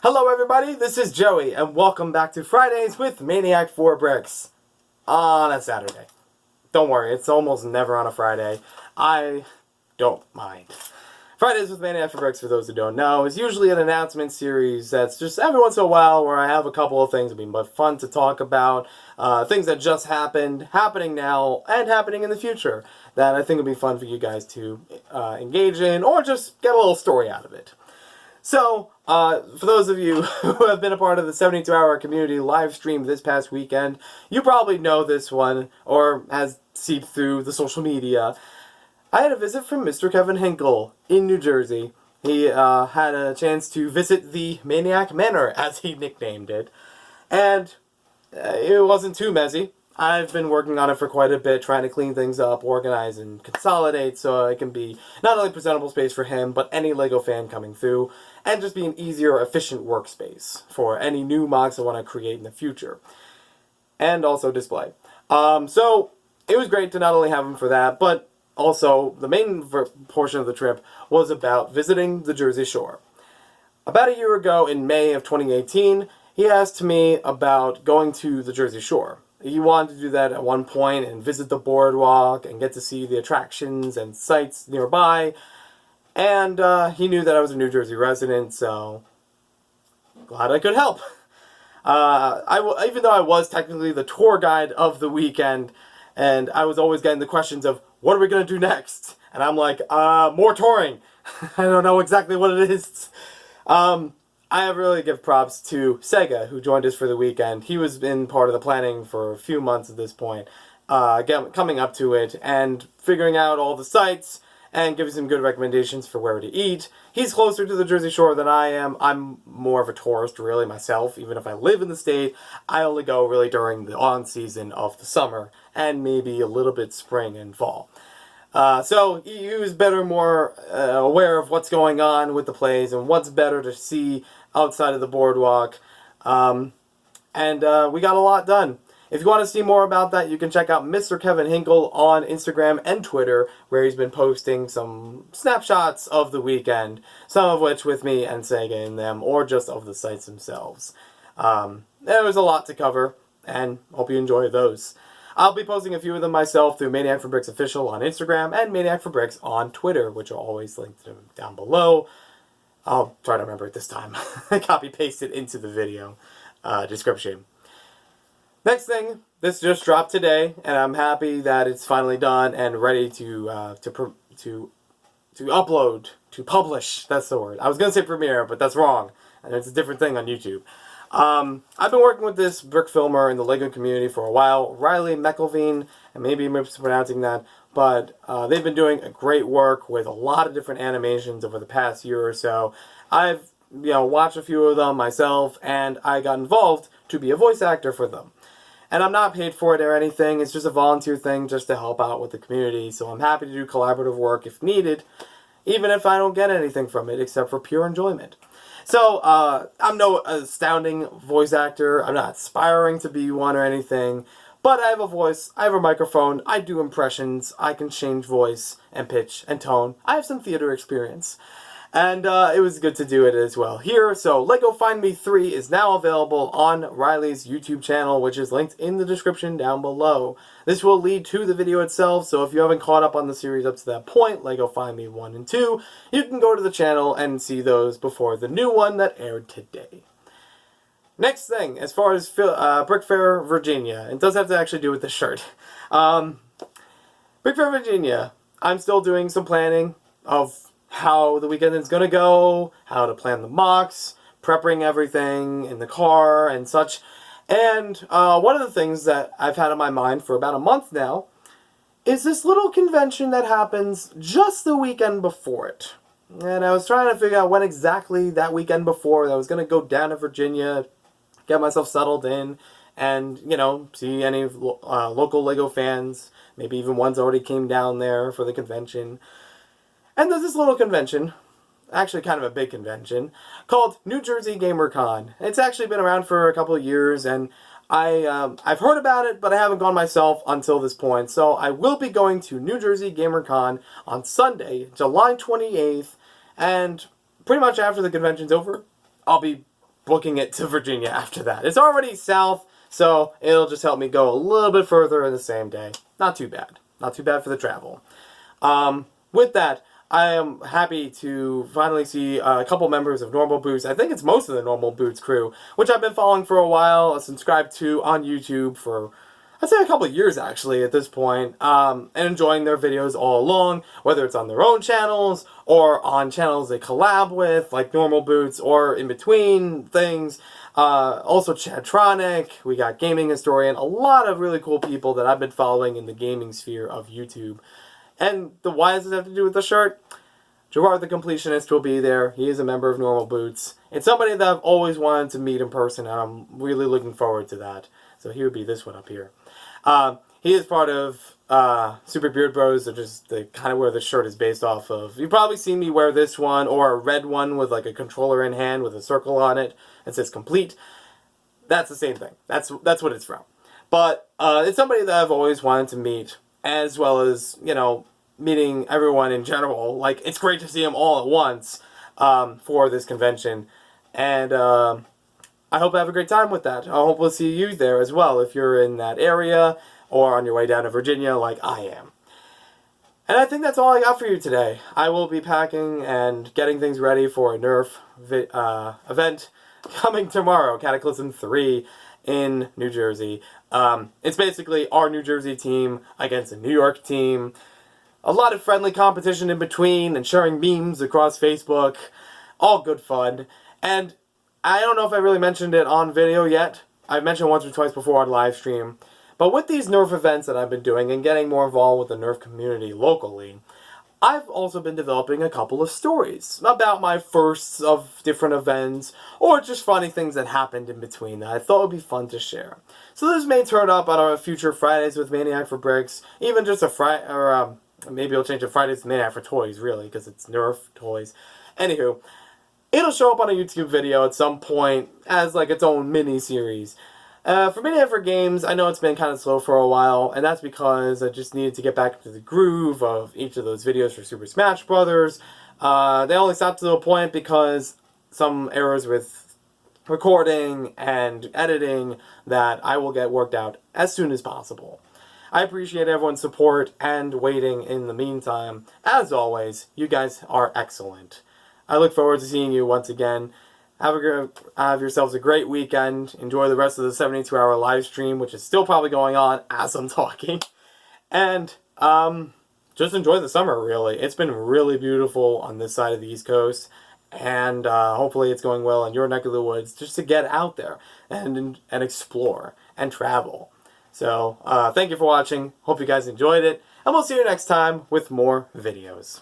Hello everybody, this is Joey, and welcome back to Fridays with Maniac4Bricks on a Saturday. Don't worry, it's almost never on a Friday. I don't mind. Fridays with Maniac4Bricks, for those who don't know, is usually an announcement series that's just every once in a while where I have a couple of things that'd be fun to talk about, things that just happened, happening now, and happening in the future that I think would be fun for you guys to engage in or just get a little story out of it. So, for those of you who have been a part of the 72-hour community live stream this past weekend, you probably know this one, or has seeped through the social media. I had a visit from Mr. Kevin Hinkle in New Jersey. He had a chance to visit the Maniac Manor, as he nicknamed it, and it wasn't too messy. I've been working on it for quite a bit, trying to clean things up, organize, and consolidate so it can be not only a presentable space for him, but any LEGO fan coming through, and just be an easier, efficient workspace for any new mocks I want to create in the future. And also display. So, it was great to not only have him for that, but also the main portion of the trip was about visiting the Jersey Shore. About a year ago, in May of 2018, he asked me about going to the Jersey Shore. He wanted to do that at one point and visit the boardwalk and get to see the attractions and sites nearby. And he knew that I was a New Jersey resident, so glad I could help. Even though I was technically the tour guide of the weekend, and I was always getting the questions of, what are we going to do next? And I'm like, more touring. I don't know exactly what it is. I really give props to Sega, who joined us for the weekend. He was in part of the planning for a few months at this point, coming up to it and figuring out all the sites and giving some good recommendations for where to eat. He's closer to the Jersey Shore than I am. I'm more of a tourist, really, myself. Even if I live in the state, I only go really during the on-season of the summer and maybe a little bit spring and fall. So he was more aware of what's going on with the plays and what's better to see outside of the boardwalk. And we got a lot done. If you want to see more about that, you can check out Mr. Kevin Hinkle on Instagram and Twitter, where he's been posting some snapshots of the weekend, some of which with me and Sega in them, or just of the sites themselves. There was a lot to cover, and hope you enjoy those. I'll be posting a few of them myself through Maniac4Bricks Official on Instagram and Maniac4Bricks on Twitter, which are always linked down below. I'll try to remember it this time. Copy-paste it into the video description. Next thing, this just dropped today, and I'm happy that it's finally done and ready to upload, to publish. That's the word. I was going to say premiere, but that's wrong. And it's a different thing on YouTube. I've been working with this brick filmer in the LEGO community for a while, Riley McElveen, and maybe I'm mispronouncing that, but they've been doing a great work with a lot of different animations over the past year or so. I've watched a few of them myself, and I got involved to be a voice actor for them. And I'm not paid for it or anything, it's just a volunteer thing just to help out with the community, so I'm happy to do collaborative work if needed, even if I don't get anything from it except for pure enjoyment. So, I'm no astounding voice actor, I'm not aspiring to be one or anything, but I have a voice, I have a microphone, I do impressions, I can change voice and pitch and tone, I have some theater experience. And it was good to do it as well here. So LEGO Find Me 3 is now available on Riley's YouTube channel, which is linked in the description down below. This will lead to the video itself, so if you haven't caught up on the series up to that point, LEGO Find Me 1 and 2, you can go to the channel and see those before the new one that aired today. Next thing, as far as Brick Fair, Virginia, it does have to actually do with the shirt. Brick Fair, Virginia, I'm still doing some planning of how the weekend is going to go, how to plan the mocks, prepping everything in the car and such. And one of the things that I've had on my mind for about a month now is this little convention that happens just the weekend before it. And I was trying to figure out when exactly that weekend before I was going to go down to Virginia, get myself settled in, and, see any local LEGO fans, maybe even ones already came down there for the convention. And there's this little convention, actually kind of a big convention, called New Jersey GamerCon. It's actually been around for a couple of years, and I've heard about it, but I haven't gone myself until this point. So I will be going to New Jersey GamerCon on Sunday, July 28th, and pretty much after the convention's over, I'll be booking it to Virginia after that. It's already south, so it'll just help me go a little bit further in the same day. Not too bad. Not too bad for the travel. With that, I am happy to finally see a couple members of Normal Boots. I think it's most of the Normal Boots crew, which I've been following for a while, subscribed to on YouTube for, I'd say, a couple of years actually at this point, and enjoying their videos all along, whether it's on their own channels or on channels they collab with, like Normal Boots, or in between things. Also Chadtronic, we got Gaming Historian, a lot of really cool people that I've been following in the gaming sphere of YouTube. And why does it have to do with the shirt? Gerard the Completionist will be there. He is a member of Normal Boots. It's somebody that I've always wanted to meet in person, and I'm really looking forward to that. So he would be this one up here. He is part of Super Beard Bros, which is the kind of where the shirt is based off of. You've probably seen me wear this one, or a red one with like a controller in hand with a circle on it that says complete. That's the same thing. That's what it's from. But it's somebody that I've always wanted to meet, as well as, you know, meeting everyone in general. Like, it's great to see them all at once for this convention. And I hope I have a great time with that. I hope we'll see you there as well if you're in that area or on your way down to Virginia like I am. And I think that's all I got for you today. I will be packing and getting things ready for a Nerf event coming tomorrow, Cataclysm 3 in New Jersey. It's basically our New Jersey team against a New York team. A lot of friendly competition in between and sharing memes across Facebook. All good fun. And I don't know if I really mentioned it on video yet. I've mentioned once or twice before on live stream. But with these Nerf events that I've been doing and getting more involved with the Nerf community locally, I've also been developing a couple of stories about my firsts of different events, or just funny things that happened in between that I thought would be fun to share. So this may turn up on our future Fridays with Maniac4Bricks, even just a Friday, or maybe I'll change it Fridays to Maniac for Toys, really, because it's Nerf toys. Anywho, it'll show up on a YouTube video at some point as like its own mini-series. For Maniac for Games, I know it's been kind of slow for a while, and that's because I just needed to get back into the groove of each of those videos for Super Smash Brothers. They only stopped to a point because some errors with recording and editing that I will get worked out as soon as possible. I appreciate everyone's support and waiting in the meantime. As always, you guys are excellent. I look forward to seeing you once again. Have yourselves a great weekend. Enjoy the rest of the 72-hour live stream, which is still probably going on as I'm talking. And just enjoy the summer, really. It's been really beautiful on this side of the East Coast. And hopefully it's going well in your neck of the woods, just to get out there and explore and travel. So thank you for watching. Hope you guys enjoyed it. And we'll see you next time with more videos.